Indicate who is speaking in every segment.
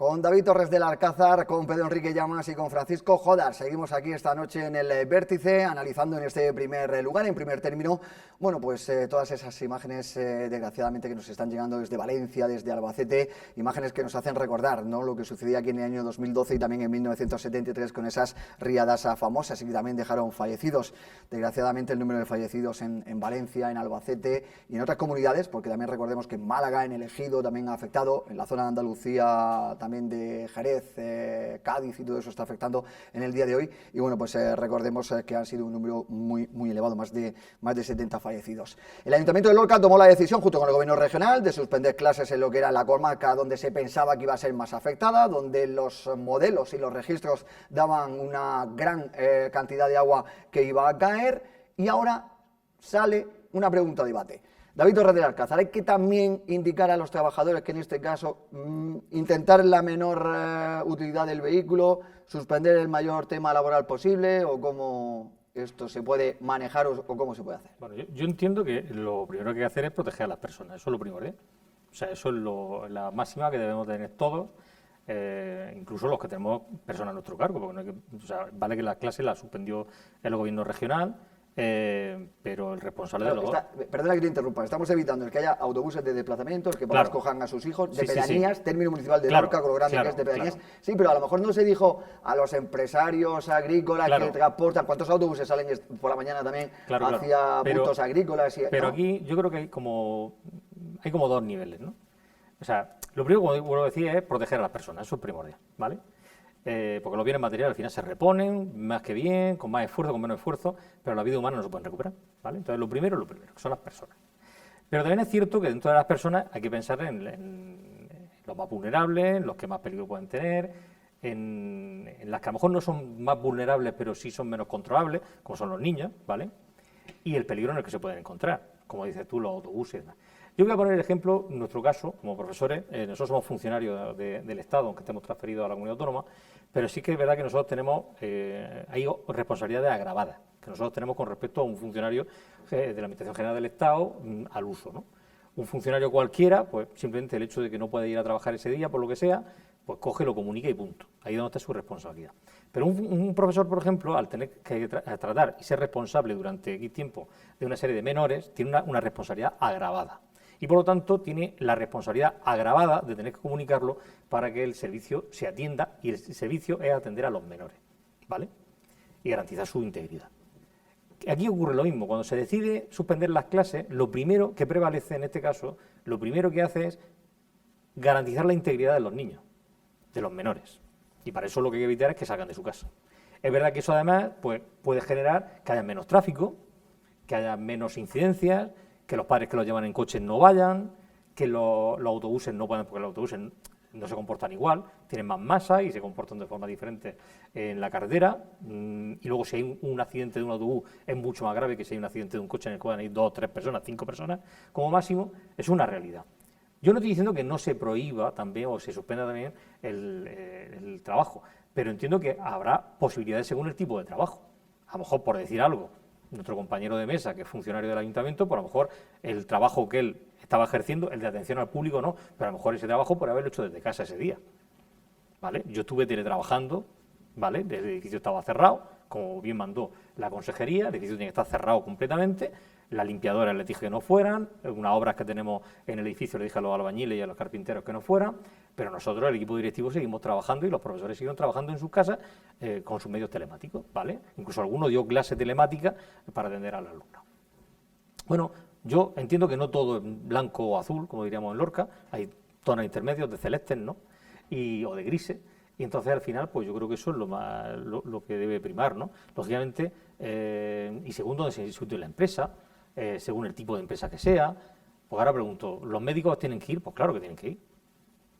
Speaker 1: Con David Torres del Alcázar, con Pedro Enrique Llamas y con Francisco Jodar. Seguimos aquí esta noche en el Vértice, analizando en este primer lugar, en primer término, bueno, pues todas esas imágenes, desgraciadamente, que nos están llegando desde Valencia, desde Albacete, imágenes que nos hacen recordar, ¿no?, lo que sucedía aquí en el año 2012 y también en 1973 con esas riadas famosas, y que también dejaron fallecidos. Desgraciadamente, el número de fallecidos en Valencia, en Albacete y en otras comunidades, porque también recordemos que en Málaga, en el Ejido, también ha afectado, en la zona de Andalucía, también de Jerez, Cádiz, y todo eso está afectando en el día de hoy. Y bueno, pues recordemos que han sido un número muy elevado, más de 70 fallecidos. El Ayuntamiento de Lorca tomó la decisión, junto con el Gobierno regional, de suspender clases en lo que era la comarca donde se pensaba que iba a ser más afectada, donde los modelos y los registros daban una gran cantidad de agua que iba a caer, y ahora sale una pregunta a debate. David Torres del Alcázar, ¿hay que también indicar a los trabajadores que en este caso intentar la menor utilidad del vehículo, suspender el mayor tema laboral posible, o cómo esto se puede manejar o cómo se puede hacer?
Speaker 2: Bueno, yo entiendo que lo primero que hay que hacer es proteger a las personas, eso es lo primordial. O sea, eso es la máxima que debemos tener todos, incluso los que tenemos personas a nuestro cargo, porque no hay que, o sea, vale que la clase la suspendió el Gobierno regional, pero el responsable de los...
Speaker 1: Perdona que te interrumpa, estamos evitando el que haya autobuses de desplazamiento, el que papás cojan a sus hijos, de pedanías, término municipal de Lorca, con lo grande que es de pedanías. Sí, pero a lo mejor no se dijo a los empresarios agrícolas que transportan, ¿cuántos autobuses salen por la mañana también hacia puntos agrícolas?
Speaker 2: Pero aquí yo creo que hay como dos niveles, ¿no? O sea, lo primero, como vuelvo a decir, es proteger a las personas, eso es primordial, ¿vale? Porque los bienes materiales al final se reponen más que bien, con más esfuerzo, con menos esfuerzo, pero la vida humana no se puede recuperar, ¿vale? Entonces lo primero, que son las personas. Pero también es cierto que dentro de las personas hay que pensar en los más vulnerables, en los que más peligro pueden tener, en las que a lo mejor no son más vulnerables, pero sí son menos controlables, como son los niños, ¿vale? Y el peligro en el que se pueden encontrar, como dices tú, los autobuses y demás. Yo voy a poner el ejemplo, en nuestro caso, como profesores, nosotros somos funcionarios del Estado, aunque estemos transferidos a la comunidad autónoma, pero sí que es verdad que nosotros tenemos, hay responsabilidades agravadas, que nosotros tenemos con respecto a un funcionario de la Administración General del Estado al uso, ¿no? Un funcionario cualquiera, pues simplemente el hecho de que no puede ir a trabajar ese día, por lo que sea, pues coge, lo comunica y punto. Ahí es donde está su responsabilidad. Pero un profesor, por ejemplo, al tener que tratar y ser responsable durante X tiempo de una serie de menores, tiene una responsabilidad agravada. Y por lo tanto tiene la responsabilidad agravada de tener que comunicarlo para que el servicio se atienda, y el servicio es atender a los menores, ¿vale? Y garantizar su integridad. Aquí ocurre lo mismo, cuando se decide suspender las clases, lo primero que prevalece en este caso, lo primero que hace es garantizar la integridad de los niños, de los menores. Y para eso lo que hay que evitar es que salgan de su casa. Es verdad que eso además pues, puede generar que haya menos tráfico, que haya menos incidencias, que los padres que los llevan en coche no vayan, que los autobuses no puedan, porque los autobuses no se comportan igual, tienen más masa y se comportan de forma diferente en la carretera, y luego si hay un accidente de un autobús es mucho más grave que si hay un accidente de un coche en el que puedan ir 2, 3 personas, 5 personas, como máximo. Es una realidad. Yo no estoy diciendo que no se prohíba también o se suspenda también el trabajo, pero entiendo que habrá posibilidades según el tipo de trabajo. A lo mejor, por decir algo, nuestro compañero de mesa, que es funcionario del ayuntamiento, por lo mejor el trabajo que él estaba ejerciendo, el de atención al público no, pero a lo mejor ese trabajo por haberlo hecho desde casa ese día, ¿vale? Yo estuve teletrabajando, ¿vale? El edificio estaba cerrado, como bien mandó la consejería, el edificio tiene que estar cerrado completamente, las limpiadoras les dije que no fueran, unas obras que tenemos en el edificio le dije a los albañiles y a los carpinteros que no fueran, pero nosotros, el equipo directivo, seguimos trabajando y los profesores siguieron trabajando en sus casas con sus medios telemáticos, ¿vale? Incluso alguno dio clase telemática para atender al alumno. Bueno, yo entiendo que no todo es blanco o azul, como diríamos en Lorca, hay tonos intermedios de celestes, ¿no? O de grises, y entonces al final, pues yo creo que eso es lo que debe primar, ¿no? Lógicamente, y según donde se discute la empresa, según el tipo de empresa que sea, pues ahora pregunto, ¿los médicos tienen que ir? Pues claro que tienen que ir.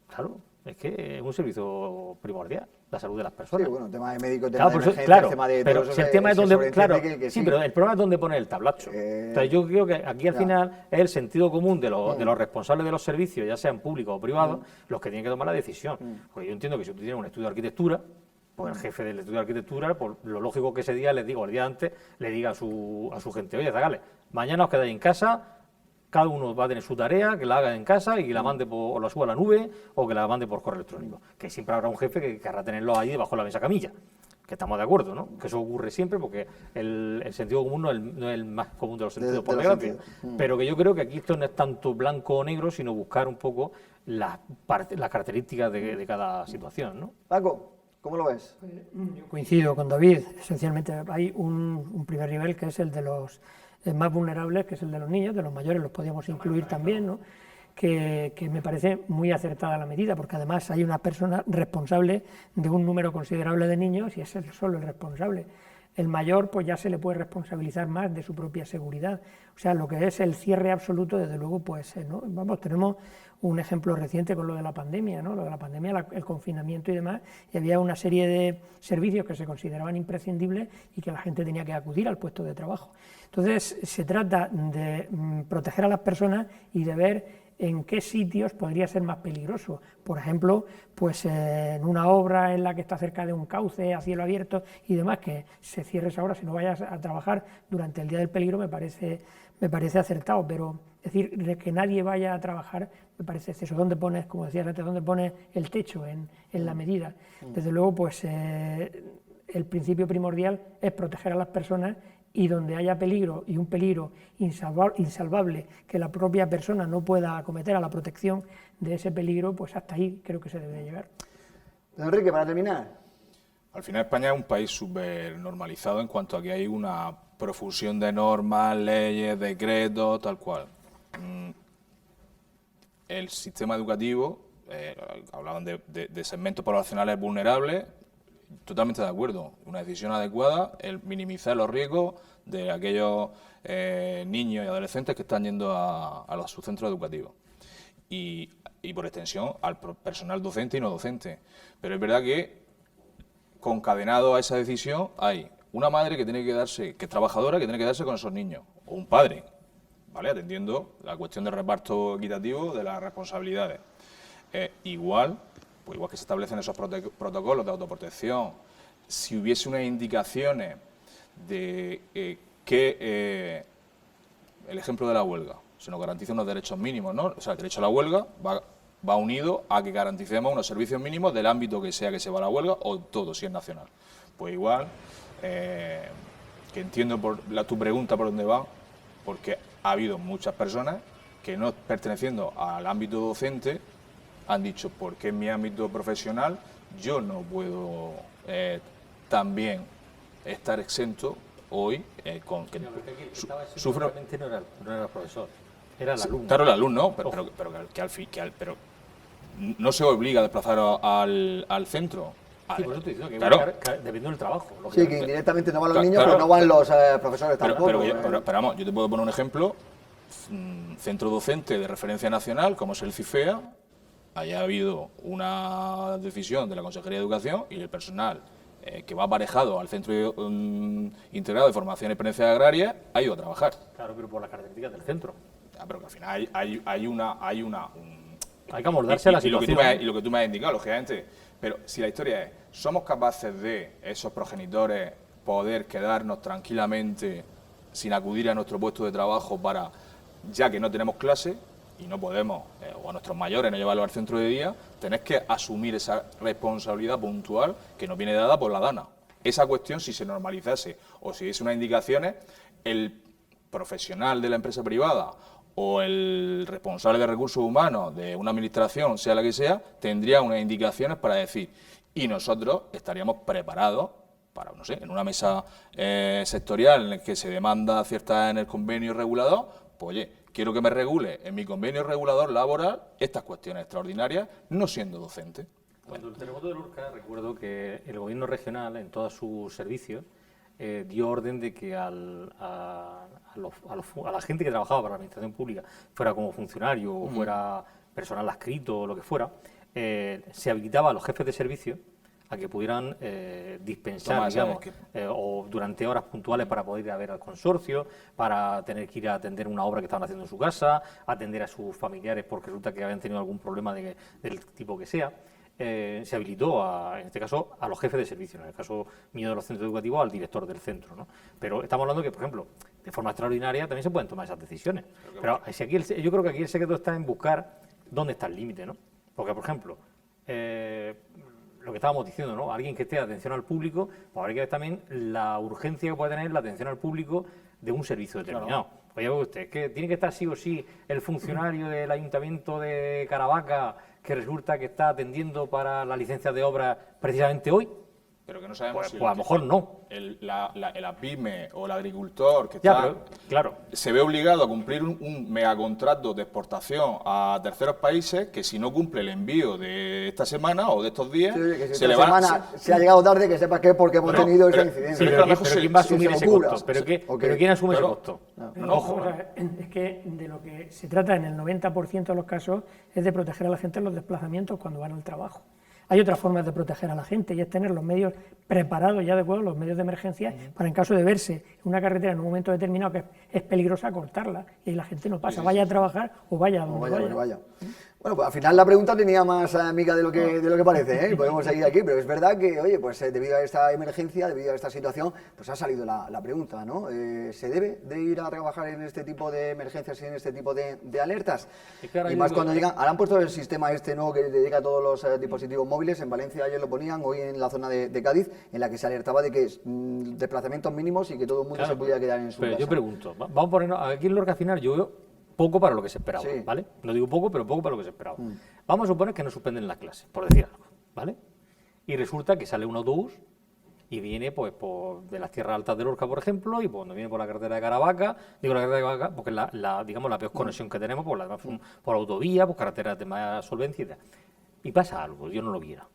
Speaker 2: Claro, es que es un servicio primordial, la salud de las personas.
Speaker 1: Sí, bueno, el tema de médicos,
Speaker 2: claro,
Speaker 1: de emergencia,
Speaker 2: claro,
Speaker 1: el tema de...
Speaker 2: pero si el tema es donde... Claro,
Speaker 1: que
Speaker 2: sí, pero el problema es donde pone el tablacho. Entonces yo creo que aquí al final es el sentido común de los responsables de los servicios, ya sean públicos o privados, los que tienen que tomar la decisión. Porque yo entiendo que si tú tienes un estudio de arquitectura, pues el jefe del estudio de arquitectura, pues lo lógico que ese día les digo, el día antes, le diga a su gente, oye, zagales, mañana os quedáis en casa cada uno va a tener su tarea, que la haga en casa y que la mande o la suba a la nube o que la mande por correo electrónico. Que siempre habrá un jefe que querrá tenerlo ahí debajo de la mesa camilla. Que estamos de acuerdo, ¿no? Que eso ocurre siempre porque el sentido común no es el más común de los sentidos, por desgracia. Pero que yo creo que aquí esto no es tanto blanco o negro, sino buscar un poco las características de cada situación, ¿no?
Speaker 1: Paco, ¿cómo lo ves?
Speaker 3: Yo coincido con David. Esencialmente hay un primer nivel que es el de los más vulnerables, que es el de los niños, de los mayores los podríamos incluir también, ¿no? Que me parece muy acertada la medida, porque además hay una persona responsable de un número considerable de niños y es solo el responsable. El mayor pues ya se le puede responsabilizar más de su propia seguridad. O sea, lo que es el cierre absoluto, desde luego, pues ¿no? Vamos, tenemos un ejemplo reciente con lo de la pandemia, ¿no? Lo de la pandemia, el confinamiento y demás, y había una serie de servicios que se consideraban imprescindibles y que la gente tenía que acudir al puesto de trabajo. Entonces, se trata de proteger a las personas y de ver en qué sitios podría ser más peligroso. Por ejemplo, pues en una obra en la que está cerca de un cauce a cielo abierto y demás, que se cierre esa obra, si no vayas a trabajar durante el día del peligro, me parece acertado, pero es decir, que nadie vaya a trabajar me parece exceso. ¿Dónde pones, como decías antes, dónde pones el techo en la medida? Desde luego, pues el principio primordial es proteger a las personas, y donde haya peligro y un peligro insalvable que la propia persona no pueda acometer a la protección de ese peligro, pues hasta ahí creo que se debe llegar.
Speaker 1: Enrique, para terminar.
Speaker 4: Al final España es un país súper normalizado en cuanto a que hay una profusión de normas, leyes, decretos, tal cual. El sistema educativo, hablaban de segmentos poblacionales vulnerables, totalmente de acuerdo. Una decisión adecuada, el minimizar los riesgos de aquellos niños y adolescentes que están yendo a sus centros educativos. Y por extensión al personal docente y no docente. Pero es verdad que concadenado a esa decisión hay una madre que tiene que darse, que es trabajadora, que tiene que darse con esos niños, o un padre, ¿vale? Atendiendo la cuestión del reparto equitativo de las responsabilidades. Igual que se establecen esos protocolos de autoprotección, si hubiese unas indicaciones de que el ejemplo de la huelga se nos garantiza unos derechos mínimos, ¿no? O sea, el derecho a la huelga va unido a que garanticemos unos servicios mínimos del ámbito que sea que se va a la huelga o todo, si es nacional. Pues igual, que entiendo tu pregunta por dónde va, porque ha habido muchas personas que no perteneciendo al ámbito docente han dicho, porque en mi ámbito profesional yo no puedo también estar exento hoy con que sufro.
Speaker 2: No era el profesor, era el alumno.
Speaker 4: Claro, el alumno, pero no se obliga a desplazar al centro.
Speaker 2: Sí, por eso te digo que
Speaker 4: claro.
Speaker 2: dependiendo del trabajo.
Speaker 1: Sí, que indirectamente no van los niños, pero no van los profesores tampoco.
Speaker 4: Pero vamos, yo te puedo poner un ejemplo. Centro docente de referencia nacional, como es el CIFEA, haya habido una decisión de la Consejería de Educación y el personal que va aparejado al Centro Integrado de Formación y Experiencia Agraria ha ido a trabajar.
Speaker 2: Claro, pero por las características del centro.
Speaker 4: Pero que al final hay
Speaker 2: que amoldarse a la situación.
Speaker 4: Y lo que tú me has indicado, lógicamente. Pero si la historia es, ¿somos capaces de, esos progenitores, poder quedarnos tranquilamente sin acudir a nuestro puesto de trabajo para, ya que no tenemos clase y no podemos, o a nuestros mayores no llevarlos al centro de día, tenés que asumir esa responsabilidad puntual que nos viene dada por la DANA? Esa cuestión, si se normalizase o si es unas indicaciones, el profesional de la empresa privada o el responsable de recursos humanos de una administración, sea la que sea, tendría unas indicaciones para decir, y nosotros estaríamos preparados para, no sé, en una mesa sectorial en la que se demanda cierta en el convenio regulador, pues oye, quiero que me regule en mi convenio regulador laboral estas cuestiones extraordinarias, no siendo docente.
Speaker 2: Cuando el terremoto de Lorca, recuerdo que el gobierno regional, en todos sus servicios, dio orden de que a la gente que trabajaba para la administración pública, fuera como funcionario o fuera personal adscrito o lo que fuera, se habilitaba a los jefes de servicio a que pudieran dispensar, digamos, o durante horas puntuales para poder ir a ver al consorcio, para tener que ir a atender una obra que estaban haciendo en su casa, atender a sus familiares porque resulta que habían tenido algún problema del tipo que sea. se habilitó, en este caso, a los jefes de servicio, en el caso mío de los centros educativos, al director del centro, ¿no? Pero estamos hablando que, por ejemplo, de forma extraordinaria también se pueden tomar esas decisiones. Pero si aquí yo creo que aquí el secreto está en buscar dónde está el límite, ¿no? Porque, por ejemplo, lo que estábamos diciendo, ¿no? Alguien que esté de atención al público, pues habría que ver también la urgencia que puede tener la atención al público de un servicio determinado. Oye, usted, es que tiene que estar sí o sí el funcionario del Ayuntamiento de Caravaca que resulta que está atendiendo para la licencia de obra precisamente hoy.
Speaker 4: Pero que no sabemos
Speaker 2: Pues,
Speaker 4: si
Speaker 2: pues a lo mejor no.
Speaker 4: la pyme o el agricultor que
Speaker 2: Ya,
Speaker 4: está,
Speaker 2: pero, claro.
Speaker 4: se ve obligado a cumplir un megacontrato de exportación a terceros países que si no cumple el envío de esta semana o de estos días,
Speaker 1: Sí, que si
Speaker 4: se
Speaker 1: esta
Speaker 4: le va
Speaker 1: semana se ha llegado tarde, que sepa que es porque hemos tenido esa incidencia.
Speaker 4: pero
Speaker 2: Pero,
Speaker 4: lejos
Speaker 2: ¿quién va a asumir
Speaker 1: se
Speaker 2: ese
Speaker 1: ocurra.
Speaker 2: costo? ¿Pero
Speaker 1: Ok.
Speaker 2: ¿quién asume
Speaker 4: Claro.
Speaker 2: ese costo?
Speaker 3: Ojo, o sea, es que de lo que se trata en el 90% de los casos es de proteger a la gente en los desplazamientos cuando van al trabajo. Hay otras formas de proteger a la gente y es tener los medios preparados y adecuados, los medios de emergencia, para en caso de verse en una carretera en un momento determinado que es peligrosa, cortarla y la gente no pasa, vaya a trabajar o vaya a donde
Speaker 1: Vaya,
Speaker 3: vaya.
Speaker 1: vaya. Bueno, pues al final la pregunta tenía más amiga de lo que parece, ¿eh? Podemos seguir aquí, pero es verdad que, oye, pues debido a esta emergencia, debido a esta situación, pues ha salido la pregunta, ¿no? ¿Se debe de ir a trabajar en este tipo de emergencias y en este tipo de alertas?
Speaker 2: Es que ahora
Speaker 1: Y
Speaker 2: yo
Speaker 1: más
Speaker 2: digo-
Speaker 1: cuando llegan, ahora han puesto el sistema este, ¿no?, que dedica a todos los dispositivos móviles. En Valencia ayer lo ponían, hoy en la zona de Cádiz, en la que se alertaba de que desplazamientos mínimos y que todo el mundo
Speaker 2: Claro,
Speaker 1: se pudiera quedar en su
Speaker 2: pero
Speaker 1: casa.
Speaker 2: yo pregunto, vamos a ponernos, aquí en Lorca al final yo veo poco para lo que se esperaba,
Speaker 1: Sí.
Speaker 2: ¿vale? No digo poco, pero poco para lo que se esperaba. Vamos a suponer que no suspenden las clases, por decir algo, ¿vale? Y resulta que sale un autobús y viene pues de las tierras altas de Lorca, por ejemplo, y cuando viene por la carretera de Caravaca, digo la carretera de Caravaca porque es digamos, la peor conexión que tenemos, por autovía, por carreteras de más solvencia y tal. Y pasa algo, Dios no lo quiera.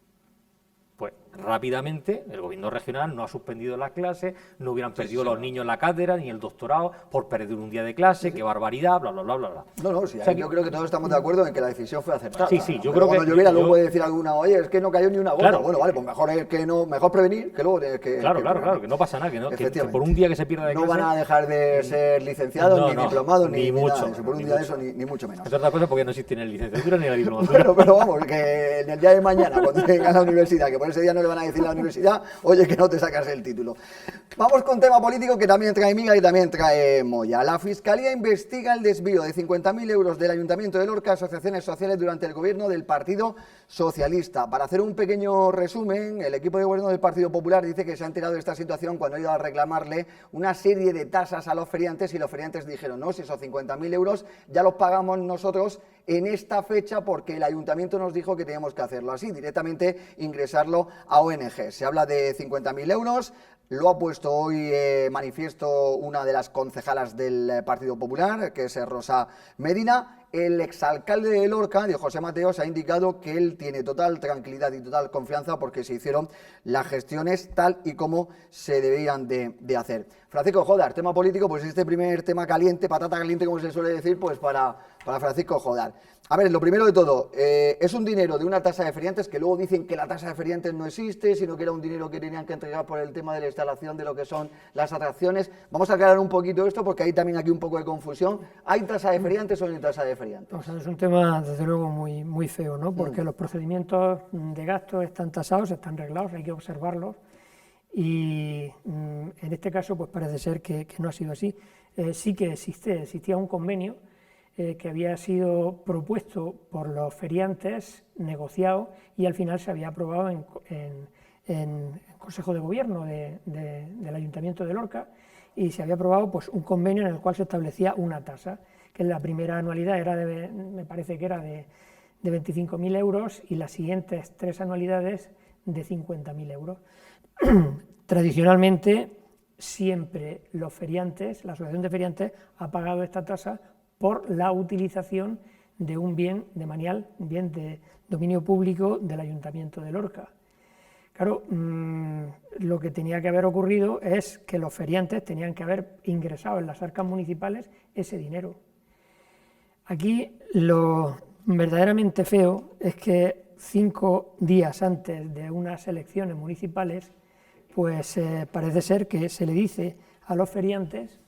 Speaker 2: Pues rápidamente el gobierno regional no ha suspendido las clases, no hubieran perdido los niños la cátedra ni el doctorado por perder un día de clase, qué barbaridad, bla, bla, bla, bla, bla.
Speaker 1: No, sí,
Speaker 2: O sea
Speaker 1: yo creo que todos estamos de acuerdo en que la decisión fue acertada.
Speaker 2: Sí, sí, yo
Speaker 1: Pero
Speaker 2: creo que-
Speaker 1: cuando lloviera luego
Speaker 2: yo-
Speaker 1: puede decir alguna, oye, es que no cayó ni una gota.
Speaker 2: Claro.
Speaker 1: Bueno, vale, pues mejor es que no, mejor prevenir que luego tener que
Speaker 2: Claro,
Speaker 1: que
Speaker 2: claro,
Speaker 1: prevenir.
Speaker 2: que no pasa nada, que
Speaker 1: Efectivamente.
Speaker 2: por un día que se pierda de
Speaker 1: no
Speaker 2: clase...
Speaker 1: van a dejar de ser licenciados,
Speaker 2: No,
Speaker 1: ni
Speaker 2: no,
Speaker 1: diplomados,
Speaker 2: ni
Speaker 1: ni
Speaker 2: mucho
Speaker 1: nada de eso. Por un
Speaker 2: ni
Speaker 1: día de
Speaker 2: mucho.
Speaker 1: eso, ni mucho menos.
Speaker 2: Entre otras cosas porque no existe ni la licenciatura ni la diplomatura.
Speaker 1: Pero vamos, que en el día de mañana, cuando venga a la universidad, que por ese día no le van a decir a la universidad, oye, que no te sacas el título. Vamos con tema político que también trae Miga y también trae Moya. La Fiscalía investiga el desvío de 50.000 euros del Ayuntamiento de Lorca a asociaciones sociales durante el gobierno del Partido Socialista. Para hacer un pequeño resumen, el equipo de gobierno del Partido Popular dice que se ha enterado de esta situación cuando ha ido a reclamarle una serie de tasas a los feriantes y los feriantes dijeron, no, si esos 50.000 euros ya los pagamos nosotros en esta fecha porque el Ayuntamiento nos dijo que teníamos que hacerlo así, directamente ingresarlo a ONG. Se habla de 50.000 euros, lo ha puesto hoy manifiesto una de las concejalas del Partido Popular, que es Rosa Medina. El exalcalde de Lorca, de José Mateos, ha indicado que él tiene total tranquilidad y total confianza porque se hicieron las gestiones tal y como se debían de hacer. Francisco Jodar, tema político, pues este primer tema caliente, patata caliente, como se suele decir, pues para Francisco Jodar. A ver, lo primero de todo, es un dinero de una tasa de feriantes que luego dicen que la tasa de feriantes no existe, sino que era un dinero que tenían que entregar por el tema de la instalación de lo que son las atracciones. Vamos a aclarar un poquito esto porque hay también aquí un poco de confusión. ¿Hay tasa de feriantes o no hay tasa de feriantes?
Speaker 3: O sea, es un tema, desde luego, muy, muy feo, ¿no? Porque los procedimientos de gasto están tasados, están reglados, hay que observarlos. Y en este caso, pues parece ser que no ha sido así. Sí que existía un convenio que había sido propuesto por los feriantes, negociado, y al final se había aprobado en el Consejo de Gobierno del Ayuntamiento de Lorca, y se había aprobado pues un convenio en el cual se establecía una tasa, que la primera anualidad era me parece que era de 25.000 euros y las siguientes 3 anualidades de 50.000 euros. Tradicionalmente, siempre los feriantes, la Asociación de Feriantes, ha pagado esta tasa por la utilización de un bien de manial, un bien de dominio público del Ayuntamiento de Lorca. Claro, lo que tenía que haber ocurrido es que los feriantes tenían que haber ingresado en las arcas municipales ese dinero. Aquí lo verdaderamente feo es que 5 días antes de unas elecciones municipales, pues parece ser que se le dice a los feriantes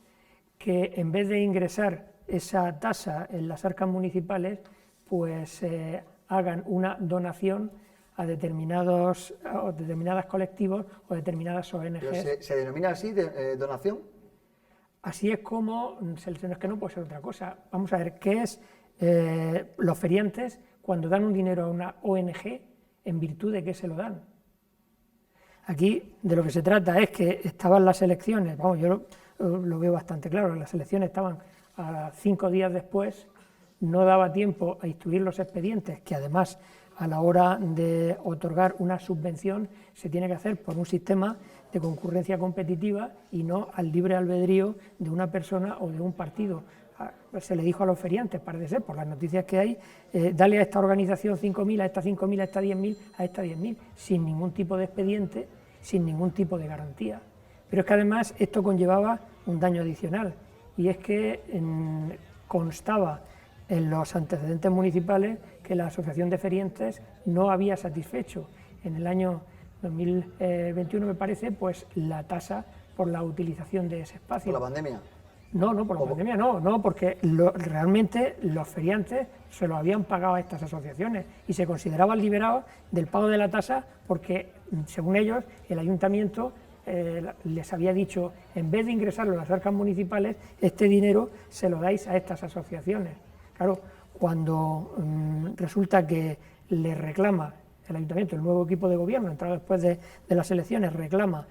Speaker 3: que en vez de ingresar esa tasa en las arcas municipales, pues hagan una donación a determinados colectivos o determinadas
Speaker 1: Pero
Speaker 3: ONGs.
Speaker 1: ¿se denomina así, donación?
Speaker 3: Así es como, es que no puede ser otra cosa. Vamos a ver, ¿qué es los feriantes cuando dan un dinero a una ONG, en virtud de qué se lo dan? Aquí de lo que se trata es que estaban las elecciones, vamos, yo lo veo bastante claro, las elecciones estaban a 5 días después, no daba tiempo a instruir los expedientes, que además a la hora de otorgar una subvención se tiene que hacer por un sistema de concurrencia competitiva y no al libre albedrío de una persona o de un partido. Se le dijo a los feriantes, parece ser, por las noticias que hay, dale a esta organización 5.000, a esta 5.000, a esta 10.000, a esta 10.000, sin ningún tipo de expediente, sin ningún tipo de garantía. Pero es que además esto conllevaba un daño adicional, y es que constaba en los antecedentes municipales que la Asociación de Feriantes no había satisfecho en el año 2021, me parece, pues la tasa por la utilización de ese espacio.
Speaker 1: ¿Por la pandemia?
Speaker 3: No, por la pandemia no, porque realmente los feriantes se lo habían pagado a estas asociaciones y se consideraban liberados del pago de la tasa porque, según ellos, el ayuntamiento les había dicho, en vez de ingresarlo a las arcas municipales, este dinero se lo dais a estas asociaciones. Claro, cuando resulta que le reclama el ayuntamiento, el nuevo equipo de gobierno, entrado después de las elecciones, reclama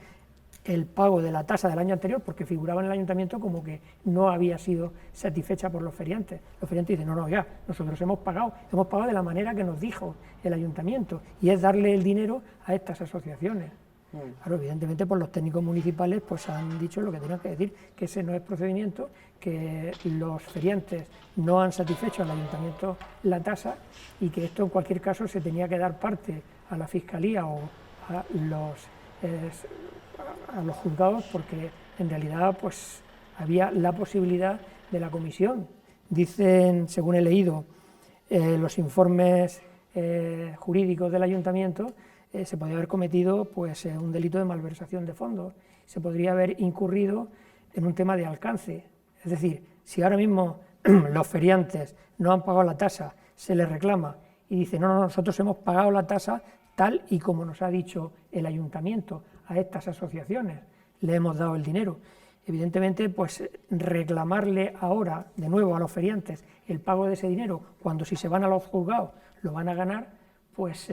Speaker 3: el pago de la tasa del año anterior, porque figuraba en el ayuntamiento como que no había sido satisfecha por los feriantes. Los feriantes dicen, no, ya, nosotros hemos pagado de la manera que nos dijo el ayuntamiento, y es darle el dinero a estas asociaciones. Claro, evidentemente, pues los técnicos municipales pues han dicho lo que tenían que decir, que ese no es procedimiento, que los feriantes no han satisfecho al ayuntamiento la tasa y que esto en cualquier caso se tenía que dar parte a la Fiscalía o a los juzgados, porque en realidad pues había la posibilidad de la comisión. Dicen, según he leído, los informes jurídicos del ayuntamiento, se podría haber cometido pues un delito de malversación de fondos, se podría haber incurrido en un tema de alcance. Es decir, si ahora mismo los feriantes no han pagado la tasa, se les reclama y dice, no, nosotros hemos pagado la tasa tal y como nos ha dicho el ayuntamiento a estas asociaciones, le hemos dado el dinero. Evidentemente, pues reclamarle ahora de nuevo a los feriantes el pago de ese dinero, cuando si se van a los juzgados lo van a ganar, pues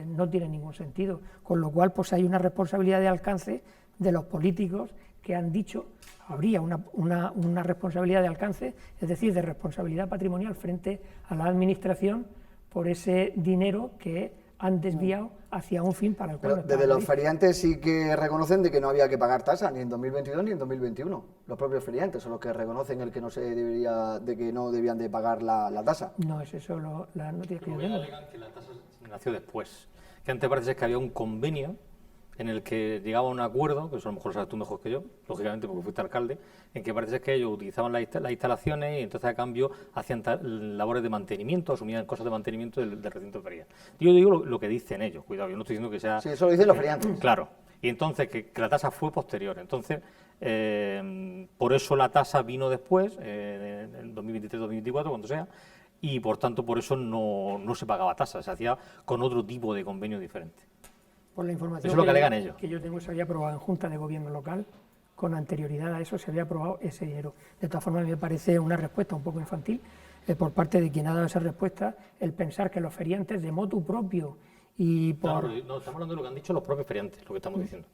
Speaker 3: no tiene ningún sentido. Con lo cual, pues hay una responsabilidad de alcance de los políticos que han dicho, habría una responsabilidad de alcance, es decir, de responsabilidad patrimonial frente a la administración por ese dinero que han desviado hacia un fin para el cual...
Speaker 1: Pero desde los feriantes sí que reconocen de que no había que pagar tasa ni en 2022 ni en 2021. Los propios feriantes son los que reconocen el que no se debería, de que no debían de pagar la tasa.
Speaker 3: No es eso la noticia que yo tengo.
Speaker 2: Que la tasa nació después. Que antes parece que había un convenio en el que llegaba a un acuerdo, que eso a lo mejor lo sabes tú mejor que yo, lógicamente porque fuiste alcalde, en que parece que ellos utilizaban las instalaciones y entonces a cambio hacían labores de mantenimiento, asumían cosas de mantenimiento del recinto ferial. Yo digo lo que dicen ellos, cuidado, yo no estoy diciendo que sea...
Speaker 1: Sí, eso lo dicen los feriantes.
Speaker 2: Claro, y entonces que la tasa fue posterior, entonces por eso la tasa vino después, en 2023-2024, cuando sea, y por tanto por eso no se pagaba tasa, se hacía con otro tipo de convenio diferente.
Speaker 3: Por la información
Speaker 2: eso es lo que alegan ellos.
Speaker 3: Que yo tengo, se había aprobado en Junta de Gobierno local, con anterioridad a eso se había aprobado ese dinero. De todas formas, me parece una respuesta un poco infantil por parte de quien ha dado esa respuesta, el pensar que los feriantes de motu propio y por...
Speaker 2: No, estamos hablando de lo que han dicho los propios feriantes, lo que estamos diciendo.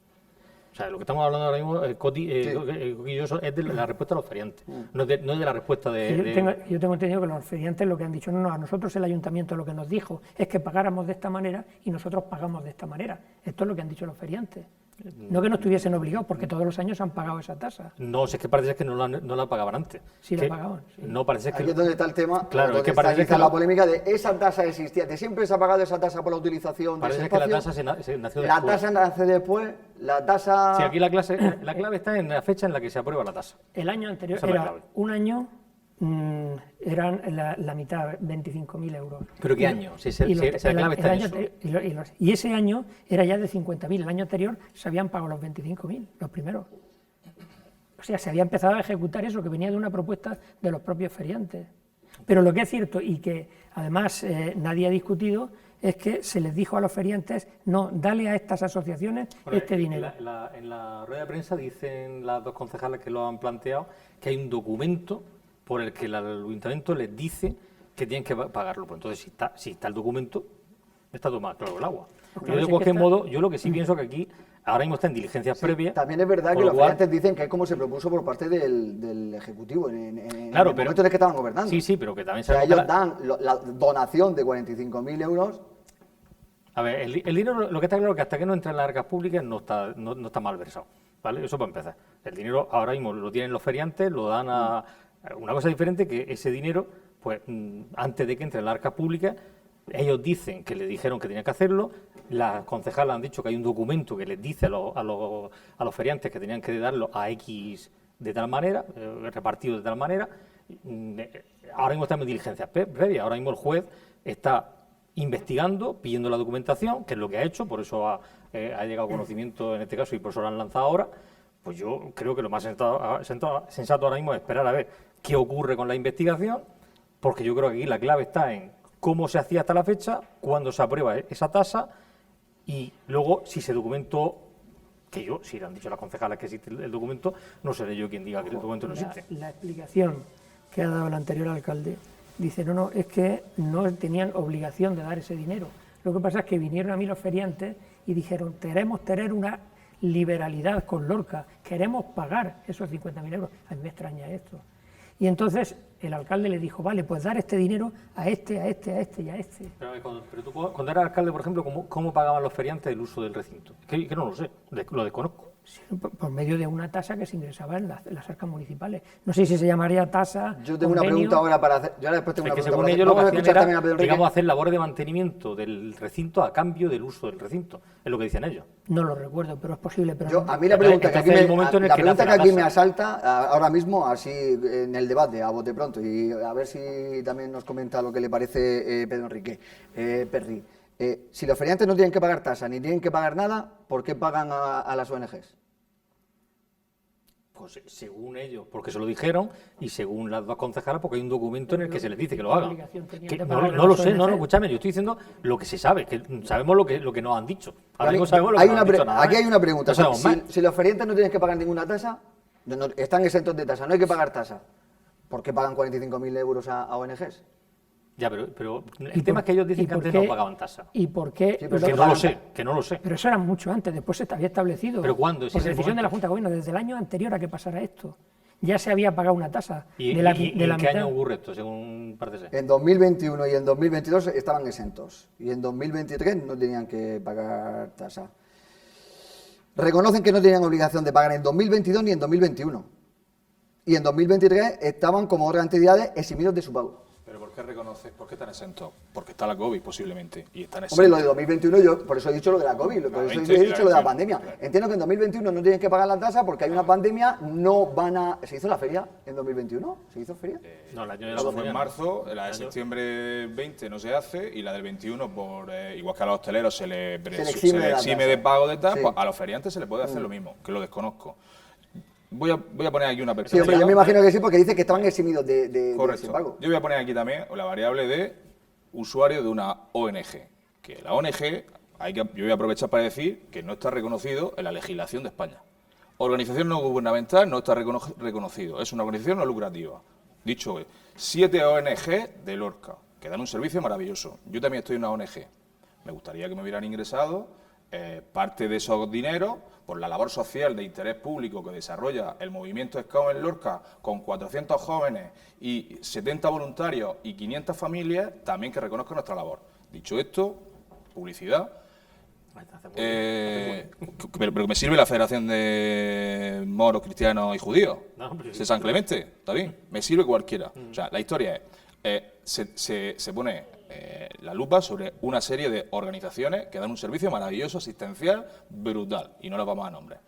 Speaker 2: O sea, lo que estamos hablando ahora mismo, Coti y yo, es de la respuesta de los feriantes, no es de la respuesta de...
Speaker 3: Yo tengo entendido que los feriantes lo que han dicho, no, a nosotros el ayuntamiento lo que nos dijo es que pagáramos de esta manera y nosotros pagamos de esta manera. Esto es lo que han dicho los feriantes. No que no estuviesen obligados, porque todos los años han pagado esa tasa.
Speaker 2: No, si es que parece que no la pagaban antes.
Speaker 3: Sí, la pagaban. Sí.
Speaker 2: No, parece que...
Speaker 1: Aquí es donde está el tema,
Speaker 2: claro,
Speaker 1: donde
Speaker 2: es que parece
Speaker 1: está
Speaker 2: que
Speaker 1: la polémica de esa tasa existía. ¿De siempre se ha pagado esa tasa por la utilización de ese espacio?
Speaker 2: Parece que la tasa se nació después.
Speaker 1: La tasa nace después, la tasa...
Speaker 2: Sí, aquí la clave está en la fecha en la que se aprueba la tasa.
Speaker 3: El año anterior
Speaker 2: Esa es la clave.
Speaker 3: un año... eran la mitad, 25.000 euros.
Speaker 2: ¿Pero qué año? Si la clave está en eso.
Speaker 3: Y ese año era ya de 50.000. El año anterior se habían pagado los 25.000, los primeros. O sea, se había empezado a ejecutar eso, que venía de una propuesta de los propios feriantes. Pero lo que es cierto, y que además nadie ha discutido, es que se les dijo a los feriantes, no, dale a estas asociaciones este dinero.
Speaker 2: En la rueda de prensa dicen las dos concejales que lo han planteado que hay un documento por el que el ayuntamiento les dice que tienen que pagarlo. Pues entonces, si está el documento, está todo más claro el agua. Yo de cualquier modo, yo lo que sí pienso que aquí ahora mismo está en diligencias previas.
Speaker 1: También es verdad que los feriantes dicen que es como se propuso por parte del Ejecutivo en
Speaker 2: Claro,
Speaker 1: el momento en el que estaban gobernando.
Speaker 2: Sí, pero que también
Speaker 1: O sea, ellos dan la donación de 45.000 euros.
Speaker 2: A ver, el dinero, lo que está claro es que hasta que no entra en las arcas públicas no está mal versado, ¿vale? Eso para empezar. El dinero ahora mismo lo tienen los feriantes, lo dan a... Una cosa diferente que ese dinero, pues antes de que entre en las arcas públicas, ellos dicen que le dijeron que tenían que hacerlo, las concejales han dicho que hay un documento que les dice a los feriantes que tenían que darlo a X de tal manera, repartido de tal manera. Ahora mismo estamos en diligencias previas, ahora mismo el juez está investigando, pidiendo la documentación, que es lo que ha hecho, por eso ha llegado a conocimiento en este caso y por eso lo han lanzado ahora. Pues yo creo que lo más sensato ahora mismo es esperar a ver qué ocurre con la investigación, porque yo creo que aquí la clave está en cómo se hacía hasta la fecha, cuándo se aprueba esa tasa y luego si ese documento, que si le han dicho las concejales que existe el documento, no seré yo quien diga que el documento no existe.
Speaker 3: La explicación que ha dado el anterior alcalde dice, no, es que no tenían obligación de dar ese dinero. Lo que pasa es que vinieron a mí los feriantes y dijeron, queremos tener una liberalidad con Lorca, queremos pagar esos 50.000 euros. A mí me extraña esto. Y entonces el alcalde le dijo, vale, pues dar este dinero a este, a este, a este y a este.
Speaker 2: Pero tú, cuando eras alcalde, por ejemplo, ¿cómo pagaban los feriantes el uso del recinto? Que no lo sé, lo desconozco.
Speaker 3: Sí, por medio de una tasa que se ingresaba en las arcas municipales. No sé si se llamaría tasa.
Speaker 1: Yo tengo
Speaker 3: convenio.
Speaker 1: una pregunta ahora para hacer. Yo ahora después tengo
Speaker 2: Es
Speaker 1: una
Speaker 2: que
Speaker 1: pregunta
Speaker 2: según
Speaker 1: para hacer.
Speaker 2: ellos lo que
Speaker 1: Vamos a
Speaker 2: hacían
Speaker 1: escuchar también
Speaker 2: era,
Speaker 1: a Pedro Enrique.
Speaker 2: digamos, hacer labores de mantenimiento del recinto a cambio del uso del recinto. Es lo que dicen ellos.
Speaker 3: No lo recuerdo, pero es posible. Pero
Speaker 1: A mí la pregunta que aquí,
Speaker 2: Entonces, el momento en el
Speaker 1: la
Speaker 2: que
Speaker 1: pregunta
Speaker 2: nace
Speaker 1: que aquí
Speaker 2: la
Speaker 1: me
Speaker 2: tasa.
Speaker 1: asalta ahora mismo, así en el debate, a bote pronto, y a ver si también nos comenta lo que le parece Pedro Enrique. Perry, si los feriantes no tienen que pagar tasa ni tienen que pagar nada, ¿por qué pagan a las ONGs?
Speaker 2: Pues según ellos, porque se lo dijeron, y según las dos concejalas, porque hay un documento en el que se les dice que lo hagan. Que no lo sé, no, escúchame, yo estoy diciendo lo que se sabe, que sabemos lo que nos han dicho. Ahora mismo sabemos lo que nos han dicho nada.
Speaker 1: Aquí hay una pregunta.
Speaker 2: No sabemos más.
Speaker 1: Si los feriantes no tienen que pagar ninguna tasa, están exentos de tasa, no hay que pagar tasa, ¿por qué pagan 45.000 euros a ONGs?
Speaker 2: Ya, pero el tema es que ellos dicen que antes no pagaban tasa.
Speaker 3: ¿Y por qué?
Speaker 1: Sí, pero
Speaker 2: Que no lo sé.
Speaker 3: Pero eso era mucho antes, después se había establecido.
Speaker 2: ¿Pero cuándo?
Speaker 3: Por decisión de la Junta de Gobierno, desde el año anterior a que pasara esto. Ya se había pagado una tasa.
Speaker 2: ¿Y
Speaker 3: de la
Speaker 2: en qué
Speaker 3: mitad.
Speaker 2: año ocurre esto, según parece ser?
Speaker 1: En 2021 y en 2022 estaban exentos, y en 2023 no tenían que pagar tasa. Reconocen que no tenían obligación de pagar en 2022 ni en 2021. Y en 2023 estaban como otras entidades eximidos de su pago.
Speaker 4: ¿Pero por qué reconoces? ¿Por qué están exentos? Porque está la COVID posiblemente y están exentos.
Speaker 1: Hombre, lo de 2021, yo por eso he dicho lo de la COVID, por eso he dicho lo de la pandemia. Entiendo que en 2021 no tienen que pagar la tasa porque hay una pandemia, no van a... ¿Se hizo la feria en 2021? ¿Se hizo feria?
Speaker 2: No, el año de la
Speaker 4: Eso fue
Speaker 2: pandemia
Speaker 4: en
Speaker 2: no.
Speaker 4: marzo, la de septiembre 20 no se hace y la del 21, igual que a los hosteleros se le exime de pago de tal,
Speaker 1: Sí.
Speaker 4: pues a los feriantes se les puede hacer lo mismo, que lo desconozco. Voy a poner aquí una
Speaker 1: Sí,
Speaker 4: perspectiva.
Speaker 1: hombre, yo me imagino que sí, porque dice que estaban eximidos de
Speaker 4: Correcto.
Speaker 1: ese pago.
Speaker 4: Yo voy a poner aquí también la variable de usuario de una ONG. Que la ONG, yo voy a aprovechar para decir que no está reconocido en la legislación de España. Organización no gubernamental no está reconocido, es una organización no lucrativa. Dicho es, 7 ONG de Lorca, que dan un servicio maravilloso. Yo también estoy en una ONG. Me gustaría que me hubieran ingresado parte de esos dineros por la labor social de interés público que desarrolla el movimiento Scout en Lorca con 400 jóvenes y 70 voluntarios y 500 familias, también que reconozcan nuestra labor. Dicho esto, publicidad. Pero me sirve la Federación de Moros, Cristianos y Judíos.
Speaker 2: No, pero sí.
Speaker 4: De San Clemente, está bien. Me sirve cualquiera. O sea, la historia es, se pone la lupa sobre una serie de organizaciones que dan un servicio maravilloso, asistencial, brutal, y no las vamos a nombrar.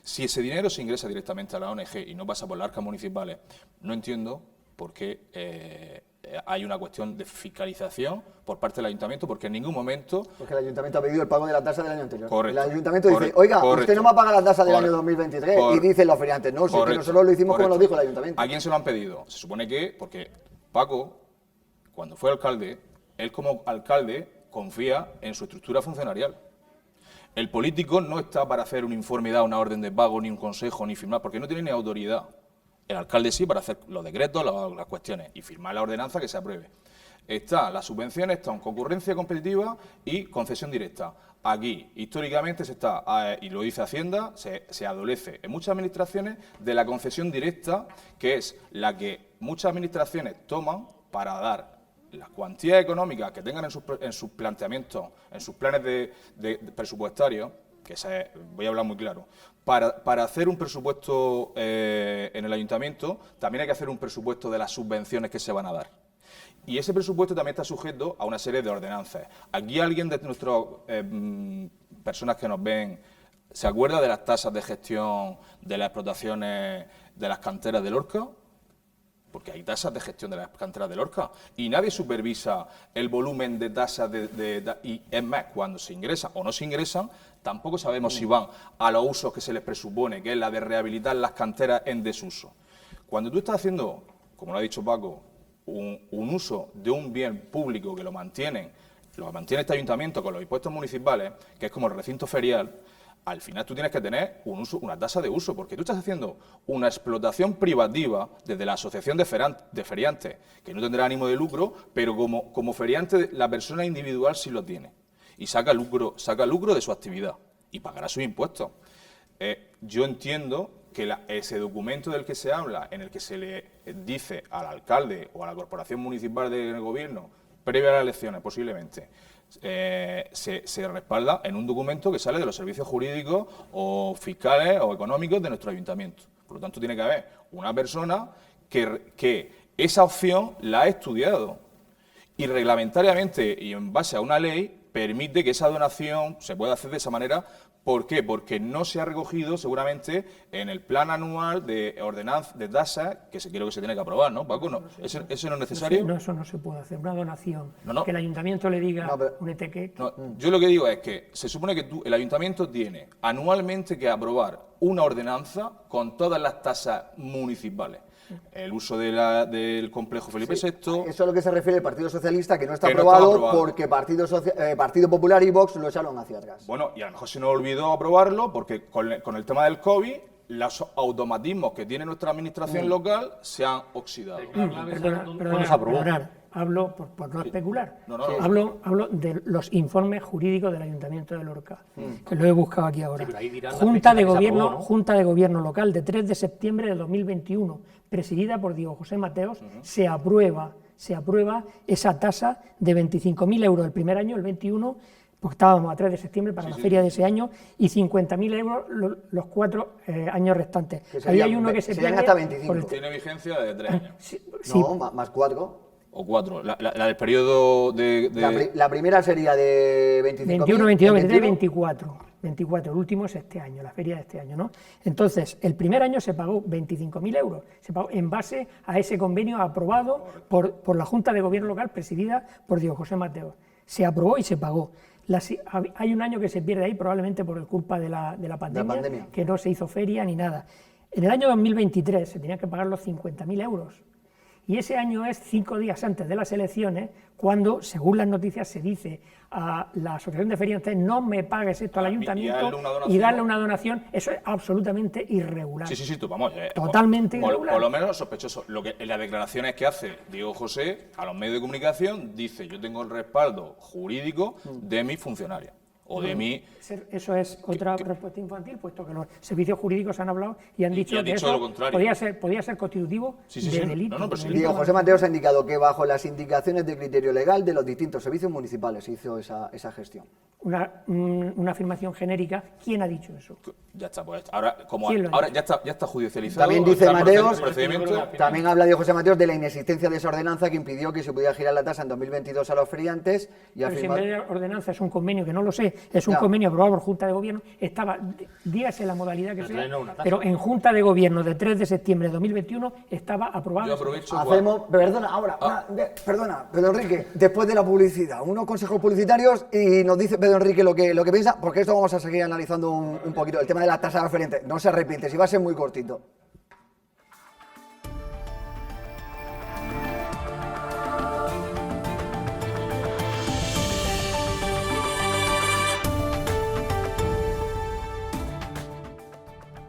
Speaker 4: Si ese dinero se ingresa directamente a la ONG y no pasa por las arcas municipales, no entiendo por qué hay una cuestión de fiscalización por parte del ayuntamiento, porque en ningún momento...
Speaker 1: Porque el ayuntamiento ha pedido el pago de la tasa del año anterior.
Speaker 4: Correcto.
Speaker 1: El ayuntamiento dice,
Speaker 4: Correcto.
Speaker 1: oiga,
Speaker 4: Correcto.
Speaker 1: usted no me ha pagado la tasa del año
Speaker 4: Correcto.
Speaker 1: 2023. Y
Speaker 4: Correcto.
Speaker 1: dicen los feriantes, no, si es que
Speaker 4: Correcto.
Speaker 1: nosotros lo hicimos como
Speaker 4: Correcto.
Speaker 1: nos dijo el ayuntamiento.
Speaker 4: ¿A quién se lo han pedido? Se supone que, porque Paco, cuando fue alcalde, él como alcalde confía en su estructura funcionarial. El político no está para hacer un informe y dar una orden de pago, ni un consejo, ni firmar, porque no tiene ni autoridad. El alcalde sí para hacer los decretos, las cuestiones y firmar la ordenanza que se apruebe. Está las subvenciones, está en concurrencia competitiva y concesión directa. Aquí, históricamente, se está, y lo dice Hacienda, se adolece en muchas administraciones de la concesión directa, que es la que muchas administraciones toman para dar las cuantías económicas que tengan en sus planteamientos, en sus planes de presupuestarios, que voy a hablar muy claro, para hacer un presupuesto en el ayuntamiento, también hay que hacer un presupuesto de las subvenciones que se van a dar. Y ese presupuesto también está sujeto a una serie de ordenanzas. Aquí alguien de nuestras personas que nos ven, ¿se acuerda de las tasas de gestión de las explotaciones de las canteras de Lorca? Porque hay tasas de gestión de las canteras de Lorca y nadie supervisa el volumen de tasas y es más, cuando se ingresan o no se ingresan, tampoco sabemos si van a los usos que se les presupone, que es la de rehabilitar las canteras en desuso. Cuando tú estás haciendo, como lo ha dicho Paco, un uso de un bien público que lo mantiene este ayuntamiento con los impuestos municipales, que es como el recinto ferial, al final tú tienes que tener una tasa de uso, porque tú estás haciendo una explotación privativa desde la asociación de feriantes, que no tendrá ánimo de lucro, pero como feriante la persona individual sí lo tiene, y saca lucro de su actividad, y pagará sus impuestos. Yo entiendo que ese documento del que se habla, en el que se le dice al alcalde o a la corporación municipal del gobierno, previa a las elecciones posiblemente, se respalda en un documento que sale de los servicios jurídicos o fiscales o económicos de nuestro ayuntamiento. Por lo tanto, tiene que haber una persona que esa opción la ha estudiado y reglamentariamente y en base a una ley permite que esa donación se pueda hacer de esa manera. ¿Por qué? Porque no se ha recogido seguramente en el plan anual de ordenanza de tasas que creo que se tiene que aprobar, ¿no, Paco? No, ¿eso no es necesario?
Speaker 3: No, eso no se puede hacer, una donación.
Speaker 4: No.
Speaker 3: Que el ayuntamiento le diga un etiquete.
Speaker 4: No, yo lo que digo es que se supone que el ayuntamiento tiene anualmente que aprobar una ordenanza con todas las tasas municipales. El uso del complejo Felipe VI.
Speaker 1: Eso es a lo que se refiere el Partido Socialista, que no está aprobado porque Partido Popular y Vox lo echaron hacia atrás.
Speaker 4: Bueno, y a lo mejor se nos olvidó aprobarlo porque con el tema del COVID, los automatismos que tiene nuestra administración local se han oxidado.
Speaker 3: Perdona, hablo por no especular. Hablo de los informes jurídicos del Ayuntamiento de Lorca, que lo he buscado aquí ahora. Junta de Gobierno local de 3 de septiembre de 2021, presidida por Diego José Mateos, se aprueba esa tasa de 25.000 euros el primer año, el 21, porque estábamos a 3 de septiembre para la feria de ese año, y 50.000 euros los 4 años restantes. Ahí hay uno que se pierde
Speaker 1: hasta 25.
Speaker 4: Tiene vigencia de 3 años.
Speaker 3: Sí.
Speaker 1: No, más 4.
Speaker 4: O 4. La del periodo de...
Speaker 1: La primera sería de 25.000.
Speaker 3: 21, 22, 23, 24, el último es este año, la feria de este año, ¿no? Entonces, el primer año se pagó 25.000 euros, se pagó en base a ese convenio aprobado por la Junta de Gobierno local presidida por Diego José Mateos. Se aprobó y se pagó. Hay un año que se pierde ahí, probablemente por culpa de la pandemia, que no se hizo feria ni nada. En el año 2023 se tenían que pagar los 50.000 euros. Y ese año es 5 días antes de las elecciones, cuando, según las noticias, se dice a la Asociación de Feriantes: no me pagues esto al ayuntamiento y darle una donación. Eso es absolutamente irregular.
Speaker 4: Sí, vamos.
Speaker 3: Totalmente irregular.
Speaker 4: Por lo menos sospechoso. Lo que en las declaraciones que hace Diego José a los medios de comunicación dice: yo tengo el respaldo jurídico de mis funcionarios. O de mí.
Speaker 3: Eso es otra respuesta infantil, puesto que los servicios jurídicos han hablado y han dicho que eso
Speaker 4: lo contrario.
Speaker 3: podía ser constitutivo de delito.
Speaker 1: Diego José Mateos ha indicado que bajo las indicaciones de criterio legal de los distintos servicios municipales se hizo esa gestión.
Speaker 3: Una afirmación genérica. ¿Quién ha dicho eso?
Speaker 4: Ya está, pues ahora ya está judicializado.
Speaker 1: También dice Mateos, también habla Diego José Mateos de la inexistencia de esa ordenanza que impidió que se pudiera girar la tasa en 2022 a los feriantes.
Speaker 3: Pero si en vez de ordenanza es un convenio, que no lo sé, es un convenio aprobado por Junta de Gobierno, dígase la modalidad que sea, pero en Junta de Gobierno de 3 de septiembre de 2021 estaba aprobado.
Speaker 1: Perdona, Pedro Enrique, después de la publicidad, unos consejos publicitarios y nos dice Pedro Enrique lo que piensa, porque esto vamos a seguir analizando un poquito, el tema de la tasa de feriantes. No se arrepiente, si va a ser muy cortito.